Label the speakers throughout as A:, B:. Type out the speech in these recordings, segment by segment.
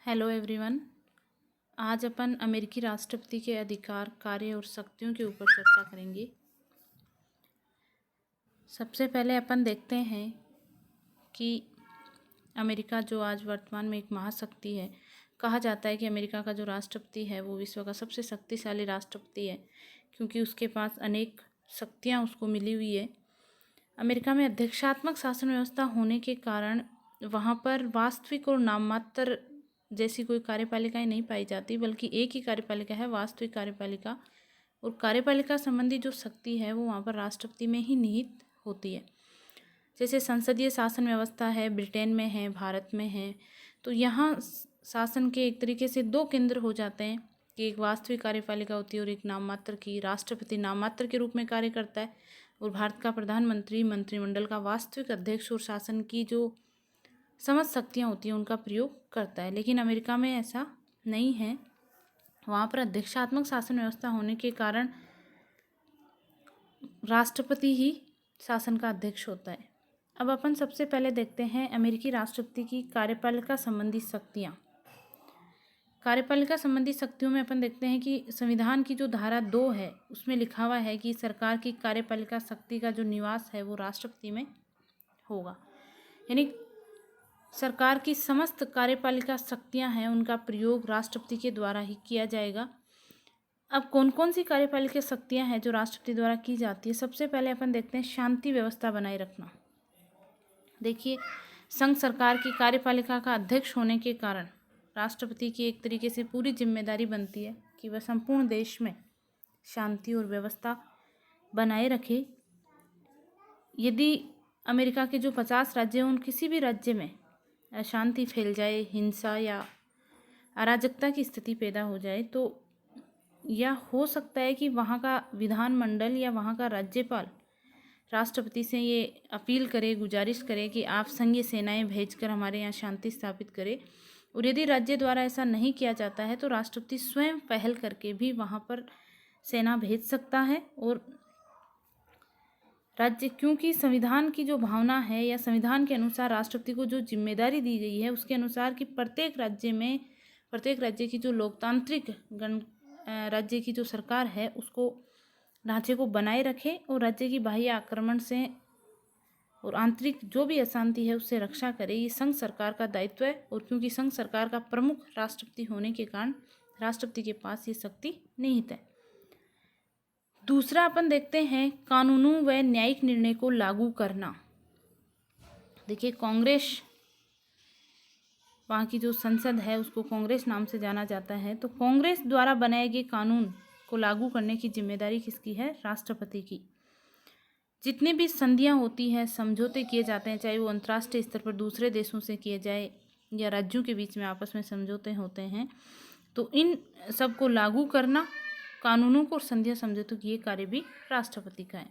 A: Hello everyone. आज अपन अमेरिकी राष्ट्रपति के अधिकार, कार्य और शक्तियों के ऊपर चर्चा करेंगे। सबसे पहले अपन देखते हैं कि अमेरिका जो आज वर्तमान में एक महाशक्ति है, कहा जाता है कि अमेरिका का जो राष्ट्रपति है वो विश्व का सबसे शक्तिशाली राष्ट्रपति है, क्योंकि उसके पास अनेक शक्तियाँ उसको मिली हुई है। अमेरिका में अध्यक्षात्मक शासन व्यवस्था होने के कारण वहाँ पर वास्तविक और नाममात्र जैसी कोई कार्यपालिकाएं नहीं पाई जाती, बल्कि एक ही कार्यपालिका है, वास्तविक कार्यपालिका। और कार्यपालिका संबंधी जो शक्ति है वो वहाँ पर राष्ट्रपति में ही निहित होती है। जैसे संसदीय शासन व्यवस्था है, ब्रिटेन में है, भारत में है। तो यहाँ शासन के एक तरीके से दो केंद्र हो जाते हैं कि एक वास्तविक कार्यपालिका होती है और एक नाममात्र की। राष्ट्रपति नाममात्र के रूप में कार्य करता है और भारत का प्रधानमंत्री मंत्रिमंडल का वास्तविक अध्यक्ष और शासन की जो समझ शक्तियाँ होती हैं उनका प्रयोग करता है। लेकिन अमेरिका में ऐसा नहीं है। वहाँ पर अध्यक्षात्मक शासन व्यवस्था होने के कारण राष्ट्रपति ही शासन का अध्यक्ष होता है। अब अपन सबसे पहले देखते हैं अमेरिकी राष्ट्रपति की कार्यपालिका संबंधी शक्तियाँ। कार्यपालिका संबंधी शक्तियों में अपन देखते हैं कि संविधान की जो धारा 2 है उसमें लिखा हुआ है कि सरकार की कार्यपालिका शक्ति का जो निवास है वो राष्ट्रपति में होगा। यानी सरकार की समस्त कार्यपालिका शक्तियां हैं उनका प्रयोग राष्ट्रपति के द्वारा ही किया जाएगा। अब कौन कौन सी कार्यपालिका शक्तियां हैं जो राष्ट्रपति द्वारा की जाती है। सबसे पहले अपन देखते हैं शांति व्यवस्था बनाए रखना। देखिए, संघ सरकार की कार्यपालिका का अध्यक्ष होने के कारण राष्ट्रपति की एक तरीके से पूरी जिम्मेदारी बनती है कि वह संपूर्ण देश में शांति और व्यवस्था बनाए रखे। यदि अमेरिका के जो 50 राज्य हैं उन किसी भी राज्य में अशांति फैल जाए, हिंसा या अराजकता की स्थिति पैदा हो जाए, तो यह हो सकता है कि वहाँ का विधानमंडल या वहाँ का राज्यपाल राष्ट्रपति से ये अपील करे, गुजारिश करे कि आप संघीय सेनाएं भेजकर हमारे यहाँ शांति स्थापित करें। और यदि राज्य द्वारा ऐसा नहीं किया जाता है तो राष्ट्रपति स्वयं पहल करके भी वहाँ पर सेना भेज सकता है। और राज्य, क्योंकि संविधान की जो भावना है या संविधान के अनुसार राष्ट्रपति को जो जिम्मेदारी दी गई है उसके अनुसार कि प्रत्येक राज्य की जो लोकतांत्रिक राज्य की जो सरकार है उसको ढांचे को बनाए रखे और राज्य की बाह्य आक्रमण से और आंतरिक जो भी अशांति है उससे रक्षा करे, ये संघ सरकार का दायित्व है। और क्योंकि संघ सरकार का प्रमुख राष्ट्रपति होने के कारण राष्ट्रपति के पास ये शक्ति निहित है। दूसरा अपन देखते हैं कानूनों व न्यायिक निर्णय को लागू करना। देखिए, कांग्रेस, वहाँ की जो संसद है उसको कांग्रेस नाम से जाना जाता है। तो कांग्रेस द्वारा बनाए गए कानून को लागू करने की जिम्मेदारी किसकी है? राष्ट्रपति की। जितनी भी संधियाँ होती हैं, समझौते किए जाते हैं, चाहे वो अंतर्राष्ट्रीय स्तर पर दूसरे देशों से किए जाए या राज्यों के बीच में आपस में समझौते होते हैं, तो इन सब को लागू करना, कानूनों को और संधिया समझौतों की ये कार्य भी राष्ट्रपति का है।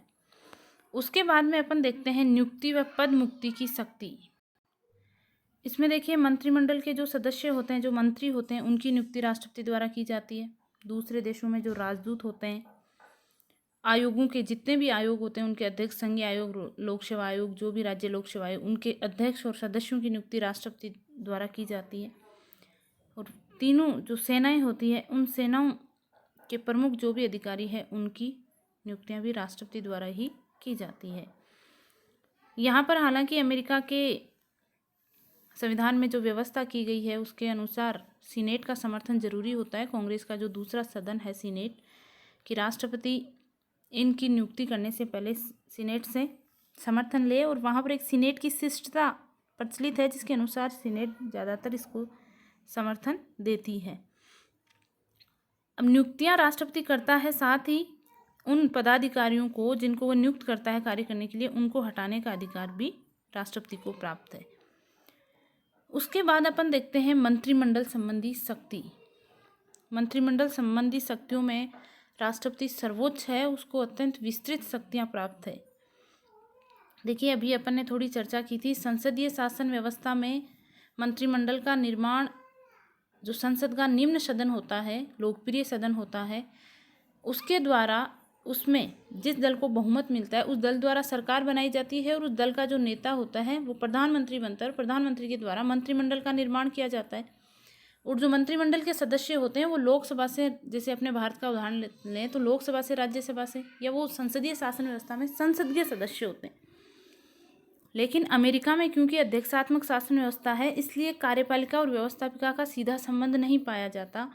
A: उसके बाद में अपन देखते हैं नियुक्ति व पद मुक्ति की शक्ति। इसमें देखिए, मंत्रिमंडल के जो सदस्य होते हैं, जो मंत्री होते हैं, उनकी नियुक्ति राष्ट्रपति द्वारा की जाती है। दूसरे देशों में जो राजदूत होते हैं, आयोगों के जितने भी आयोग होते हैं उनके अध्यक्ष, संघीय आयोग, लोक सेवा आयोग, जो भी राज्य लोक सेवा आयोग, उनके अध्यक्ष और सदस्यों की नियुक्ति राष्ट्रपति द्वारा की जाती है। और तीनों जो सेनाएं होती है उन सेनाओं के प्रमुख जो भी अधिकारी है उनकी नियुक्तियां भी राष्ट्रपति द्वारा ही की जाती है। यहाँ पर हालांकि अमेरिका के संविधान में जो व्यवस्था की गई है उसके अनुसार सीनेट का समर्थन जरूरी होता है। कांग्रेस का जो दूसरा सदन है सीनेट, कि राष्ट्रपति इनकी नियुक्ति करने से पहले सीनेट से समर्थन ले, और वहाँ पर एक सीनेट की शिष्टता प्रचलित है जिसके अनुसार सीनेट ज़्यादातर इसको समर्थन देती है। अब नियुक्तियां राष्ट्रपति करता है, साथ ही उन पदाधिकारियों को जिनको वो नियुक्त करता है कार्य करने के लिए, उनको हटाने का अधिकार भी राष्ट्रपति को प्राप्त है। उसके बाद अपन देखते हैं मंत्रिमंडल संबंधी शक्ति। मंत्रिमंडल संबंधी शक्तियों में राष्ट्रपति सर्वोच्च है, उसको अत्यंत विस्तृत शक्तियां प्राप्त है। देखिए, अभी अपन ने थोड़ी चर्चा की थी, संसदीय शासन व्यवस्था में मंत्रिमंडल का निर्माण, जो संसद का निम्न सदन होता है, लोकप्रिय सदन होता है, उसके द्वारा उसमें जिस दल को बहुमत मिलता है उस दल द्वारा सरकार बनाई जाती है और उस दल का जो नेता होता है वो प्रधानमंत्री बनता है और प्रधानमंत्री के द्वारा मंत्रिमंडल का निर्माण किया जाता है। और जो मंत्रिमंडल के सदस्य होते हैं वो लोकसभा से, जैसे अपने भारत का उदाहरण लें तो लोकसभा से, राज्यसभा से, या वो संसदीय शासन व्यवस्था में संसद के सदस्य होते हैं। लेकिन अमेरिका में क्योंकि अध्यक्षात्मक शासन व्यवस्था है, इसलिए कार्यपालिका और व्यवस्थापिका का सीधा संबंध नहीं पाया जाता।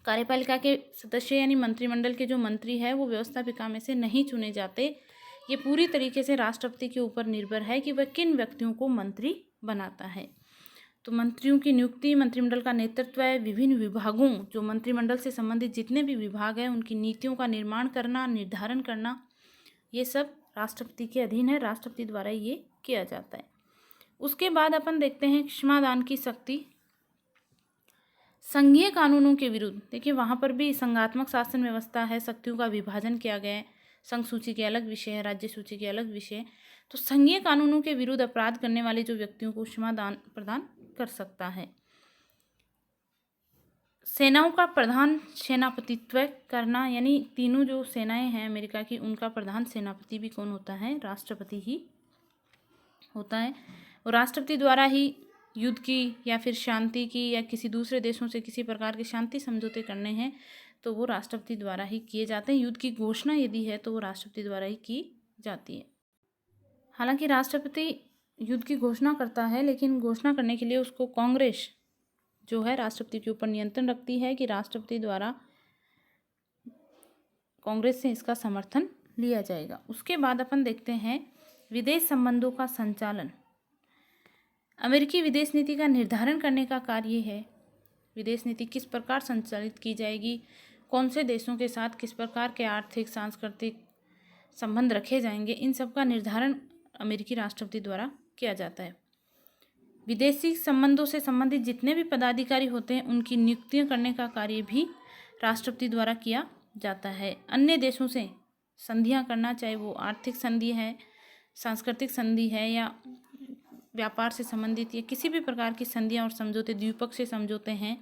A: कार्यपालिका के सदस्य यानी मंत्रिमंडल के जो मंत्री है वो व्यवस्थापिका में से नहीं चुने जाते। ये पूरी तरीके से राष्ट्रपति के ऊपर निर्भर है कि वह किन व्यक्तियों को मंत्री बनाता है। तो मंत्रियों की नियुक्ति, मंत्रिमंडल का नेतृत्व है, विभिन्न विभागों, जो मंत्रिमंडल से संबंधित जितने भी विभाग हैं उनकी नीतियों का निर्माण करना, निर्धारण करना, ये सब राष्ट्रपति के अधीन है, राष्ट्रपति द्वारा ये किया जाता है। उसके बाद अपन देखते हैं क्षमादान की शक्ति। संघीय कानूनों के विरुद्ध, देखिए वहाँ पर भी संघात्मक शासन व्यवस्था है, शक्तियों का विभाजन किया गया है, संघ सूची के अलग विषय है, राज्य सूची के अलग विषय। तो संघीय कानूनों के विरुद्ध अपराध करने वाले जो व्यक्तियों को क्षमादान प्रदान कर सकता है। सेनाओं का प्रधान सेनापतित्व करना, यानी तीनों जो सेनाएं हैं अमेरिका की, उनका प्रधान सेनापति भी कौन होता है? राष्ट्रपति ही होता है। और राष्ट्रपति द्वारा ही युद्ध की या फिर शांति की या किसी दूसरे देशों से किसी प्रकार के शांति समझौते करने हैं तो वो राष्ट्रपति द्वारा ही किए जाते हैं। युद्ध की घोषणा यदि है तो वो राष्ट्रपति द्वारा ही की जाती है। हालांकि राष्ट्रपति युद्ध की घोषणा करता है, लेकिन घोषणा करने के लिए उसको कांग्रेस जो है राष्ट्रपति के ऊपर नियंत्रण रखती है कि राष्ट्रपति द्वारा कांग्रेस से इसका समर्थन लिया जाएगा। उसके बाद अपन देखते हैं विदेश संबंधों का संचालन। अमेरिकी विदेश नीति का निर्धारण करने का कार्य है। विदेश नीति किस प्रकार संचालित की जाएगी, कौन से देशों के साथ किस प्रकार के आर्थिक सांस्कृतिक संबंध रखे जाएंगे, इन सब का निर्धारण अमेरिकी राष्ट्रपति द्वारा किया जाता है। विदेशी संबंधों से संबंधित जितने भी पदाधिकारी होते हैं उनकी नियुक्तियां करने का कार्य भी राष्ट्रपति द्वारा किया जाता है। अन्य देशों से संधियां करना, चाहे वो आर्थिक संधि है, सांस्कृतिक संधि है, या व्यापार से संबंधित या किसी भी प्रकार की संधियां और समझौते, द्विपक्षीय समझौते हैं,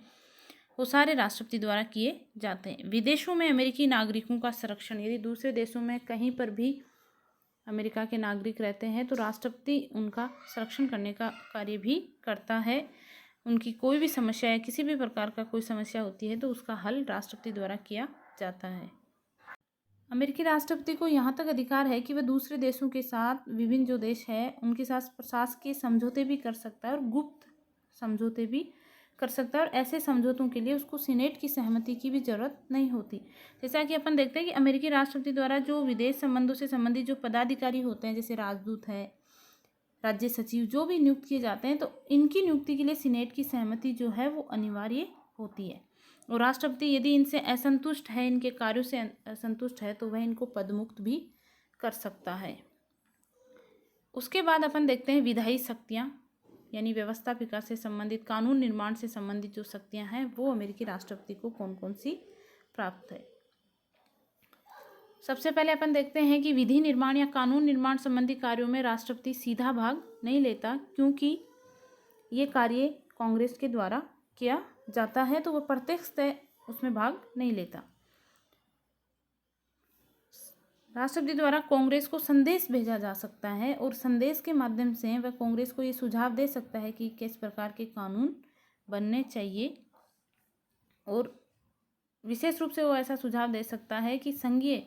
A: वो सारे राष्ट्रपति द्वारा किए जाते हैं। विदेशों में अमेरिकी नागरिकों का संरक्षण, यदि दूसरे देशों में कहीं पर भी अमेरिका के नागरिक रहते हैं तो राष्ट्रपति उनका संरक्षण करने का कार्य भी करता है। उनकी कोई भी समस्या है, किसी भी प्रकार का कोई समस्या होती है तो उसका हल राष्ट्रपति द्वारा किया जाता है। अमेरिकी राष्ट्रपति को यहाँ तक अधिकार है कि वह दूसरे देशों के साथ, विभिन्न जो देश है उनके साथ प्रशासकीय समझौते भी कर सकता है और गुप्त समझौते भी कर सकता है। और ऐसे समझौतों के लिए उसको सीनेट की सहमति की भी जरूरत नहीं होती। जैसा कि अपन देखते हैं कि अमेरिकी राष्ट्रपति द्वारा जो विदेश संबंधों से संबंधित जो पदाधिकारी होते हैं, जैसे राजदूत है, राज्य सचिव, जो भी नियुक्त किए जाते हैं, तो इनकी नियुक्ति के लिए सीनेट की सहमति जो है वो अनिवार्य होती है। और राष्ट्रपति यदि इनसे असंतुष्ट है, इनके कार्यों से असंतुष्ट है, तो वह इनको पदमुक्त भी कर सकता है। उसके बाद अपन देखते हैं विधायी शक्तियाँ, यानी व्यवस्थापिका से संबंधित, कानून निर्माण से संबंधित जो शक्तियाँ हैं वो अमेरिकी राष्ट्रपति को कौन कौन सी प्राप्त है। सबसे पहले अपन देखते हैं कि विधि निर्माण या कानून निर्माण संबंधी कार्यों में राष्ट्रपति सीधा भाग नहीं लेता, क्योंकि ये कार्य कांग्रेस के द्वारा किया जाता है, तो वह प्रत्यक्ष उसमें भाग नहीं लेता। राष्ट्रपति द्वारा कांग्रेस को संदेश भेजा जा सकता है और संदेश के माध्यम से वह कांग्रेस को ये सुझाव दे सकता है कि किस प्रकार के कानून बनने चाहिए, और विशेष रूप से वो ऐसा सुझाव दे सकता है कि संघीय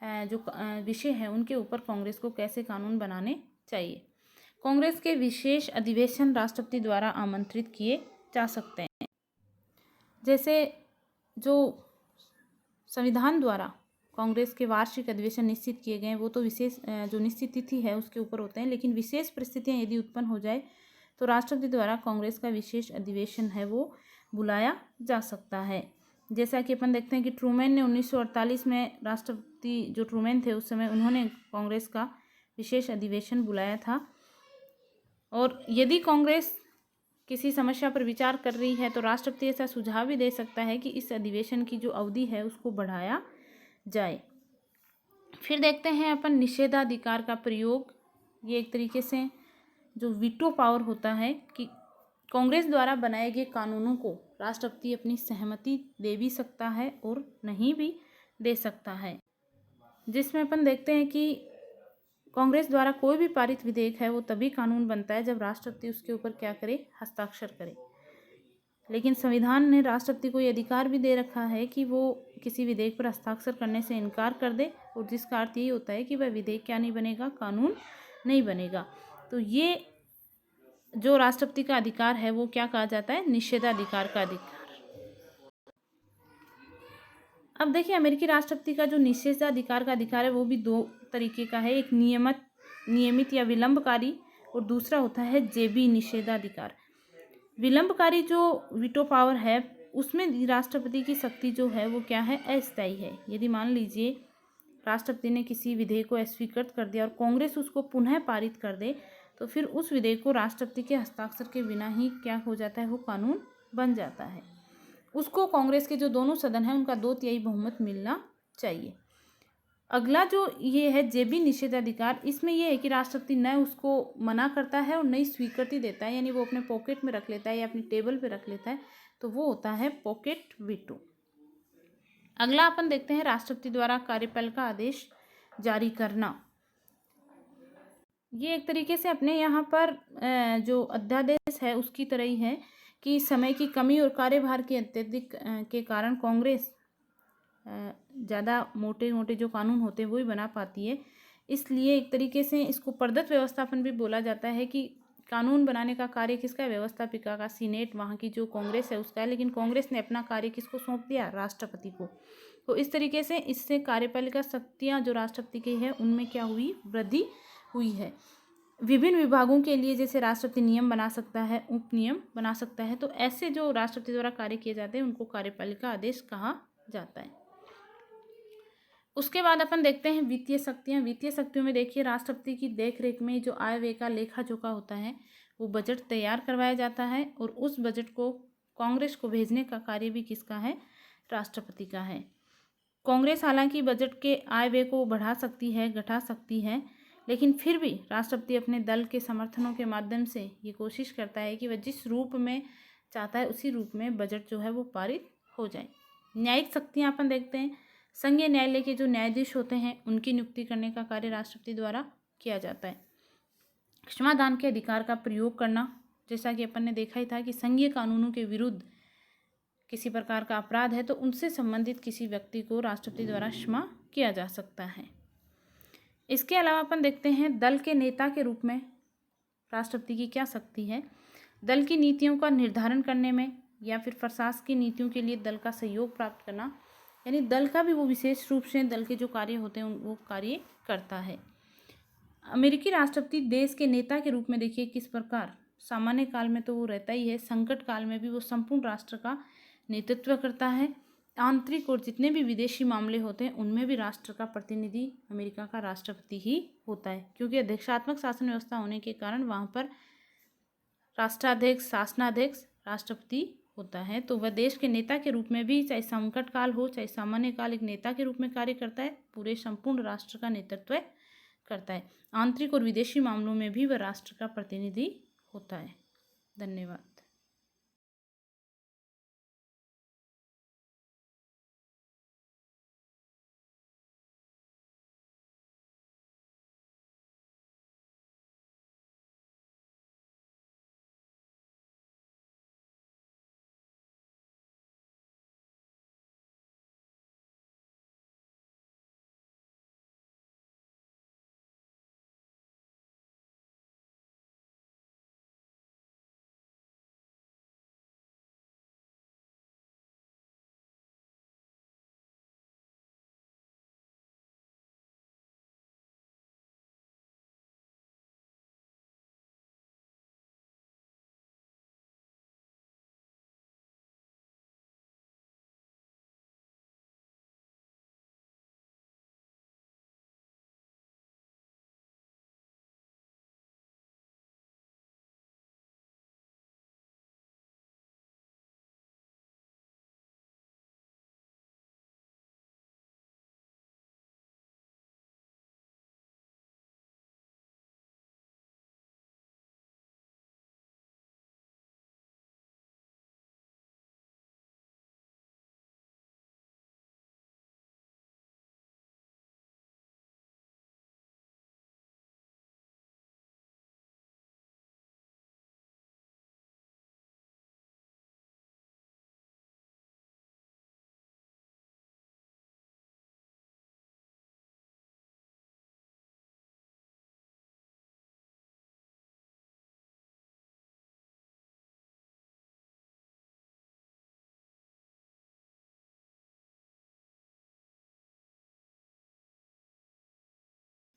A: जो विषय है उनके ऊपर कांग्रेस को कैसे कानून बनाने चाहिए। कांग्रेस के विशेष अधिवेशन राष्ट्रपति द्वारा आमंत्रित किए जा सकते हैं। जैसे जो संविधान द्वारा कांग्रेस के वार्षिक अधिवेशन निश्चित किए गए हैं, वो तो विशेष जो निश्चित तिथि है उसके ऊपर होते हैं, लेकिन विशेष परिस्थितियां यदि उत्पन्न हो जाए तो राष्ट्रपति द्वारा कांग्रेस का विशेष अधिवेशन है वो बुलाया जा सकता है। जैसा कि अपन देखते हैं कि ट्रूमैन ने 1948 में, राष्ट्रपति जो ट्रूमैन थे उस समय, उन्होंने कांग्रेस का विशेष अधिवेशन बुलाया था। और यदि कांग्रेस किसी समस्या पर विचार कर रही है तो राष्ट्रपति ऐसा सुझाव भी दे सकता है कि इस अधिवेशन की जो अवधि है उसको बढ़ाया जाए। फिर देखते हैं अपन निषेधाधिकार का प्रयोग। ये एक तरीके से जो वीटो पावर होता है कि कांग्रेस द्वारा बनाए गए कानूनों को राष्ट्रपति अपनी सहमति दे भी सकता है और नहीं भी दे सकता है, जिसमें अपन देखते हैं कि कांग्रेस द्वारा कोई भी पारित विधेयक है वो तभी कानून बनता है जब राष्ट्रपति उसके ऊपर क्या करे, हस्ताक्षर करे। लेकिन संविधान ने राष्ट्रपति को ये अधिकार भी दे रखा है कि वो किसी विधेयक पर हस्ताक्षर करने से इनकार कर दे, और जिसका अर्थ यही होता है कि वह विधेयक क्या नहीं बनेगा, कानून नहीं बनेगा। तो ये जो राष्ट्रपति का अधिकार है वो क्या कहा जाता है, निषेधाधिकार का अधिकार। अब देखिए, अमेरिकी राष्ट्रपति का जो निषेधाधिकार का अधिकार है वो भी दो तरीके का है, एक नियमित या विलंबकारी, और दूसरा होता है जेबी निषेधाधिकार। विलंबकारी जो वीटो पावर है उसमें राष्ट्रपति की शक्ति जो है वो क्या है, अस्थायी है। यदि मान लीजिए राष्ट्रपति ने किसी विधेयक को अस्वीकृत कर दिया और कांग्रेस उसको पुनः पारित कर दे, तो फिर उस विधेयक को राष्ट्रपति के हस्ताक्षर के बिना ही क्या हो जाता है, वो कानून बन जाता है। उसको कांग्रेस के जो दोनों सदन हैं उनका 2/3 बहुमत मिलना चाहिए। अगला जो ये है जेबी निषेधाधिकार, इसमें यह है कि राष्ट्रपति न उसको मना करता है और नई स्वीकृति देता है, यानी वो अपने पॉकेट में रख लेता है या अपनी टेबल पे रख लेता है, तो वो होता है पॉकेट वीटो। अगला अपन देखते हैं राष्ट्रपति द्वारा कार्यपालिका आदेश जारी करना। ये एक तरीके से अपने यहाँ पर जो अध्यादेश है उसकी तरह ही है कि समय की कमी और कार्यभार के अत्यधिक के कारण कांग्रेस ज़्यादा मोटे मोटे जो कानून होते हैं वही बना पाती है। इसलिए एक तरीके से इसको प्रदत्त व्यवस्थापन भी बोला जाता है कि कानून बनाने का कार्य किसका है, व्यवस्थापिका का, सीनेट वहाँ की जो कांग्रेस है उसका है, लेकिन कांग्रेस ने अपना कार्य किसको सौंप दिया, राष्ट्रपति को। तो इस तरीके से इससे कार्यपालिका शक्तियाँ जो राष्ट्रपति की है उनमें क्या हुई, वृद्धि हुई है। विभिन्न विभागों के लिए जैसे राष्ट्रपति नियम बना सकता है, उप नियम बना सकता है, तो ऐसे जो राष्ट्रपति द्वारा कार्य किए जाते हैं उनको कार्यपालिका आदेश कहा जाता है। उसके बाद अपन देखते हैं वित्तीय शक्तियाँ। वित्तीय शक्तियों में देखिए राष्ट्रपति की देखरेख में जो आय व्यय का लेखा जोखा होता है वो बजट तैयार करवाया जाता है, और उस बजट को कांग्रेस को भेजने का कार्य भी किसका है, राष्ट्रपति का है। कांग्रेस हालांकि बजट के आय व्यय को बढ़ा सकती है, घटा सकती है, लेकिन फिर भी राष्ट्रपति अपने दल के समर्थनों के माध्यम से ये कोशिश करता है कि वह जिस रूप में चाहता है उसी रूप में बजट जो है वो पारित हो जाए। न्यायिक शक्तियाँ अपन देखते हैं। संघीय न्यायालय के जो न्यायाधीश होते हैं उनकी नियुक्ति करने का कार्य राष्ट्रपति द्वारा किया जाता है। क्षमादान के अधिकार का प्रयोग करना, जैसा कि अपन ने देखा ही था कि संघीय कानूनों के विरुद्ध किसी प्रकार का अपराध है तो उनसे संबंधित किसी व्यक्ति को राष्ट्रपति द्वारा क्षमा किया जा सकता है। इसके अलावा अपन देखते हैं दल के नेता के रूप में राष्ट्रपति की क्या शक्ति है। दल की नीतियों का निर्धारण करने में या फिर प्रशासकीय नीतियों के लिए दल का सहयोग प्राप्त करना, यानी दल का भी वो विशेष रूप से दल के जो कार्य होते हैं वो कार्य करता है। अमेरिकी राष्ट्रपति देश के नेता के रूप में देखिए किस प्रकार, सामान्य काल में तो वो रहता ही है, संकट काल में भी वो संपूर्ण राष्ट्र का नेतृत्व करता है। आंतरिक और जितने भी विदेशी मामले होते हैं उनमें भी राष्ट्र का प्रतिनिधि अमेरिका का राष्ट्रपति ही होता है, क्योंकि अध्यक्षात्मक शासन व्यवस्था होने के कारण वहाँ पर राष्ट्राध्यक्ष, शासनाध्यक्ष, राष्ट्रपति होता है। तो वह देश के नेता के रूप में भी, चाहे संकट काल हो चाहे सामान्य काल, एक नेता के रूप में कार्य करता है, पूरे संपूर्ण राष्ट्र का नेतृत्व करता है। आंतरिक और विदेशी मामलों में भी वह राष्ट्र का प्रतिनिधि होता है। धन्यवाद।